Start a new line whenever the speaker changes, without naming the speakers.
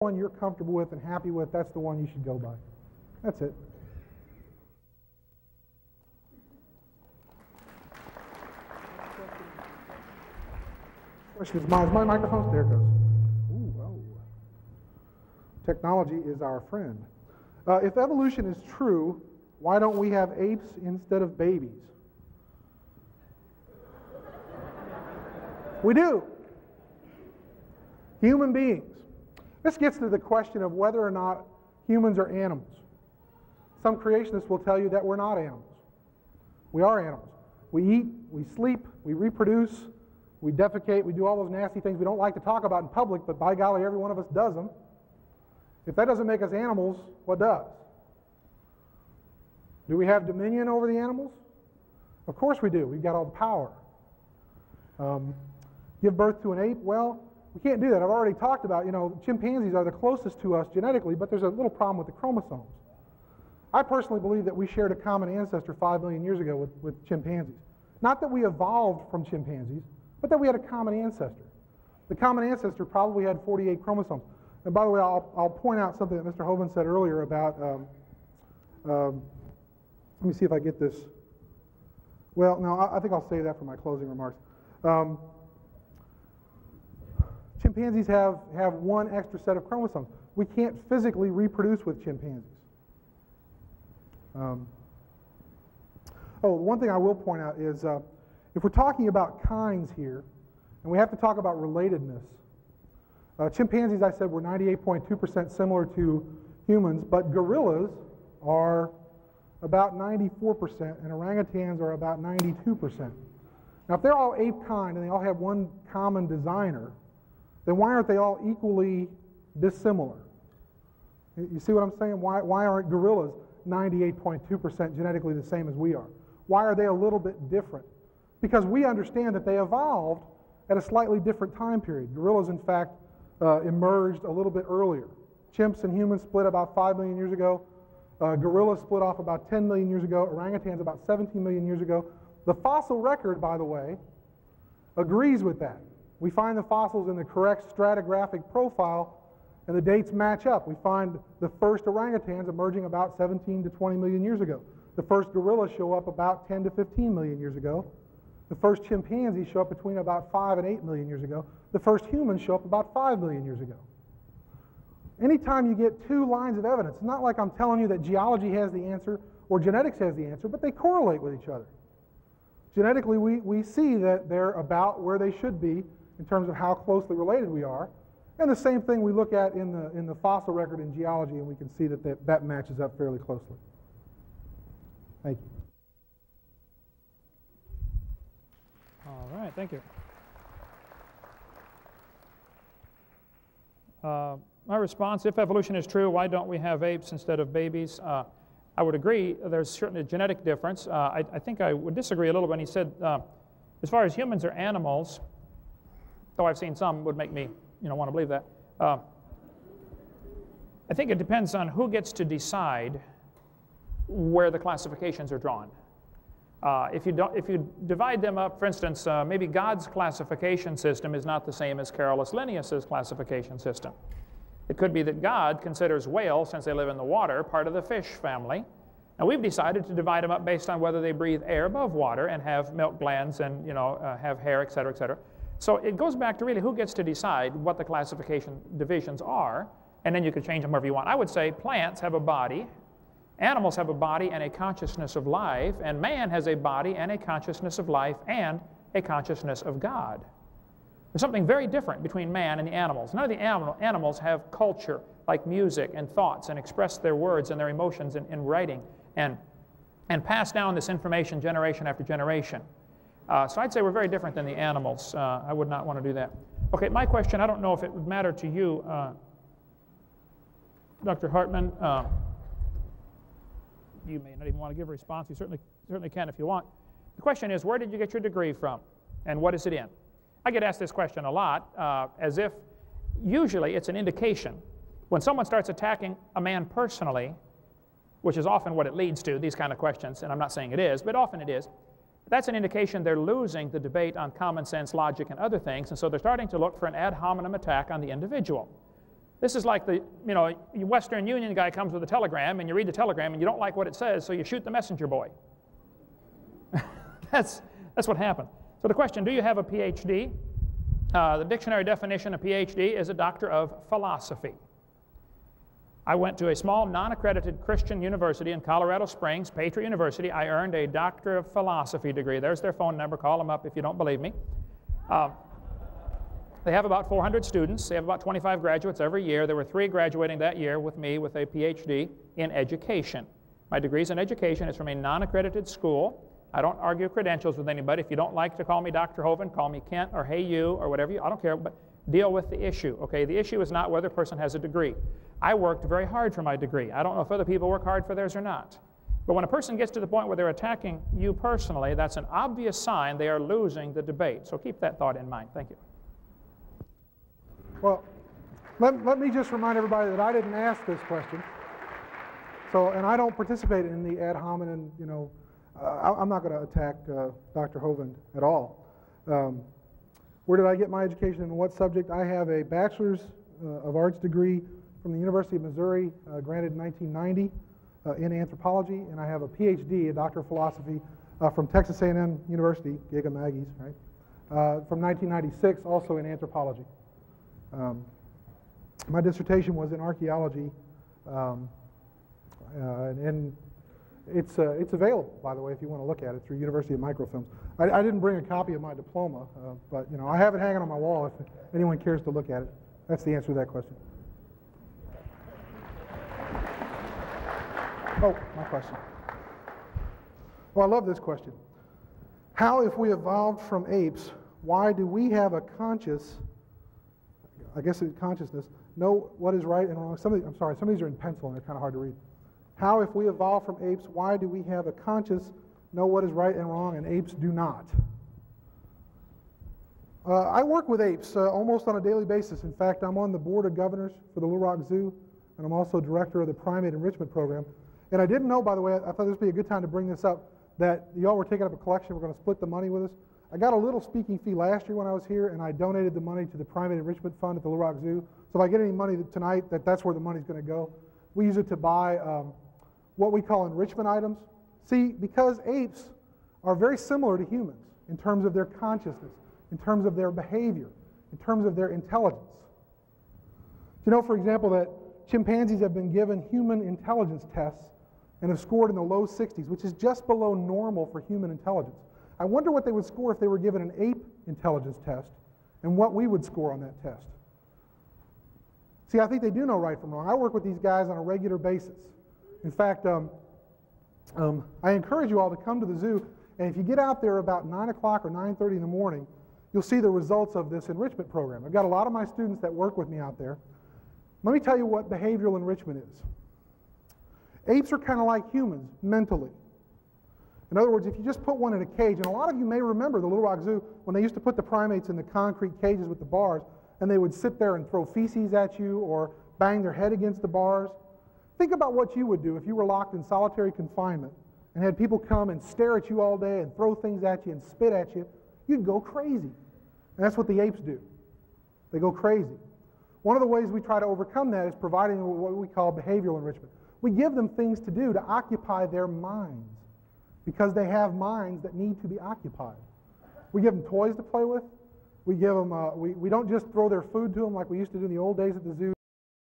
one you're comfortable with and happy with, that's the one you should go by. That's it. Questions? Is my microphone? There it goes. Ooh, oh. Technology is our friend. If evolution is true, why don't we have apes instead of babies? We do. Human beings. This gets to the question of whether or not humans are animals. Some creationists will tell you that we're not animals. We are animals. We eat, we sleep, we reproduce, we defecate, we do all those nasty things we don't like to talk about in public, but by golly, every one of us does them. If that doesn't make us animals, what does? Do we have dominion over the animals? Of course we do. We've got all the power. Give birth to an ape? Well, we can't do that. I've already talked about, chimpanzees are the closest to us genetically, but there's a little problem with the chromosomes. I personally believe that we shared a common ancestor 5 million years ago with chimpanzees. Not that we evolved from chimpanzees, but that we had a common ancestor. The common ancestor probably had 48 chromosomes. And by the way, I'll point out something that Mr. Hovind said earlier about, let me see if I get this. Well, no, I think I'll save that for my closing remarks. Chimpanzees have one extra set of chromosomes. We can't physically reproduce with chimpanzees. One thing I will point out is if we're talking about kinds here, and we have to talk about relatedness, chimpanzees, I said, were 98.2% similar to humans, but gorillas are about 94%, and orangutans are about 92%. Now, if they're all ape kind and they all have one common designer, then why aren't they all equally dissimilar? You see what I'm saying? Why aren't gorillas 98.2% genetically the same as we are? Why are they a little bit different? Because we understand that they evolved at a slightly different time period. Gorillas, in fact, emerged a little bit earlier. Chimps and humans split about 5 million years ago. Gorillas split off about 10 million years ago. Orangutans about 17 million years ago. The fossil record, by the way, agrees with that. We find the fossils in the correct stratigraphic profile, and the dates match up. We find the first orangutans emerging about 17 to 20 million years ago. The first gorillas show up about 10 to 15 million years ago. The first chimpanzees show up between about 5 and 8 million years ago. The first humans show up about 5 million years ago. Anytime you get two lines of evidence, it's not like I'm telling you that geology has the answer or genetics has the answer, but they correlate with each other. Genetically, we see that they're about where they should be in terms of how closely related we are. And the same thing we look at in the fossil record in geology, and we can see that matches up fairly closely. Thank you.
All right, thank you. My response, if evolution is true, why don't we have apes instead of babies? I would agree there's certainly a genetic difference. I think I would disagree a little when he said, as far as humans are animals, though I've seen some would make me want to believe that. I think it depends on who gets to decide where the classifications are drawn. If you divide them up, for instance, maybe God's classification system is not the same as Carolus Linnaeus's classification system. It could be that God considers whales, since they live in the water, part of the fish family. And we've decided to divide them up based on whether they breathe air above water and have milk glands and have hair, et cetera, et cetera. So it goes back to really who gets to decide what the classification divisions are, and then you can change them wherever you want. I would say plants have a body, animals have a body and a consciousness of life, and man has a body and a consciousness of life and a consciousness of God. There's something very different between man and the animals. None of the animals have culture, like music and thoughts, and express their words and their emotions in writing, and pass down this information generation after generation. So I'd say we're very different than the animals. I would not want to do that. Okay, my question, I don't know if it would matter to you, Dr. Hartman. You may not even want to give a response. You certainly can if you want. The question is, where did you get your degree from, and what is it in? I get asked this question a lot, as if usually it's an indication. When someone starts attacking a man personally, which is often what it leads to, these kind of questions, and I'm not saying it is, but often it is, that's an indication they're losing the debate on common sense, logic, and other things, and so they're starting to look for an ad hominem attack on the individual. This is like the, Western Union guy comes with a telegram, and you read the telegram, and you don't like what it says, so you shoot the messenger boy. That's what happened. So the question, do you have a PhD? The dictionary definition of PhD is a doctor of philosophy. I went to a small, non-accredited Christian university in Colorado Springs, Patriot University. I earned a Doctor of Philosophy degree. There's their phone number. Call them up if you don't believe me. They have about 400 students. They have about 25 graduates every year. There were 3 graduating that year with me with a PhD in education. My degree's in education. It's from a non-accredited school. I don't argue credentials with anybody. If you don't like to call me Dr. Hovind, call me Kent or Hey You or whatever I don't care, but deal with the issue, okay? The issue is not whether a person has a degree. I worked very hard for my degree. I don't know if other people work hard for theirs or not. But when a person gets to the point where they're attacking you personally, that's an obvious sign they are losing the debate. So keep that thought in mind. Thank you.
Well, let me just remind everybody that I didn't ask this question. So, and I don't participate in the ad hominem, I'm not going to attack Dr. Hovind at all. Where did I get my education and what subject? I have a Bachelor's of Arts degree from the University of Missouri, granted in 1990, in anthropology, and I have a PhD, a Doctor of Philosophy, from Texas A&M University, Giga Maggies, right, from 1996, also in anthropology. My dissertation was in archaeology, and it's available, by the way, if you want to look at it, through University of Microfilms. I didn't bring a copy of my diploma, but I have it hanging on my wall if anyone cares to look at it. That's the answer to that question. Oh, my question. Well, I love this question. How, if we evolved from apes, why do we have a consciousness, know what is right and wrong? Some of these are in pencil and they're kind of hard to read. How, if we evolved from apes, why do we have a conscience, know what is right and wrong, and apes do not? I work with apes almost on a daily basis. In fact, I'm on the board of governors for the Little Rock Zoo, and I'm also director of the Primate Enrichment Program. And I didn't know, by the way, I thought this would be a good time to bring this up, that y'all were taking up a collection. We're going to split the money with us. I got a little speaking fee last year when I was here, and I donated the money to the Primate Enrichment Fund at the Little Rock Zoo. So if I get any money tonight, that's where the money's going to go. We use it to buy what we call enrichment items. See, because apes are very similar to humans in terms of their consciousness, in terms of their behavior, in terms of their intelligence. Do you know, for example, that chimpanzees have been given human intelligence tests and have scored in the low 60s, which is just below normal for human intelligence. I wonder what they would score if they were given an ape intelligence test and what we would score on that test. See, I think they do know right from wrong. I work with these guys on a regular basis. In fact, I encourage you all to come to the zoo, and if you get out there about 9 o'clock or 9:30 in the morning, you'll see the results of this enrichment program. I've got a lot of my students that work with me out there. Let me tell you what behavioral enrichment is. Apes are kind of like humans mentally. In other words, if you just put one in a cage, and a lot of you may remember the Little Rock Zoo when they used to put the primates in the concrete cages with the bars, and they would sit there and throw feces at you or bang their head against the bars. Think about what you would do if you were locked in solitary confinement and had people come and stare at you all day and throw things at you and spit at you. You'd go crazy. And that's what the apes do. They go crazy. One of the ways we try to overcome that is providing what we call behavioral enrichment. We give them things to do to occupy their minds because they have minds that need to be occupied. We give them toys to play with. We give them, we don't just throw their food to them like we used to do in the old days at the zoo.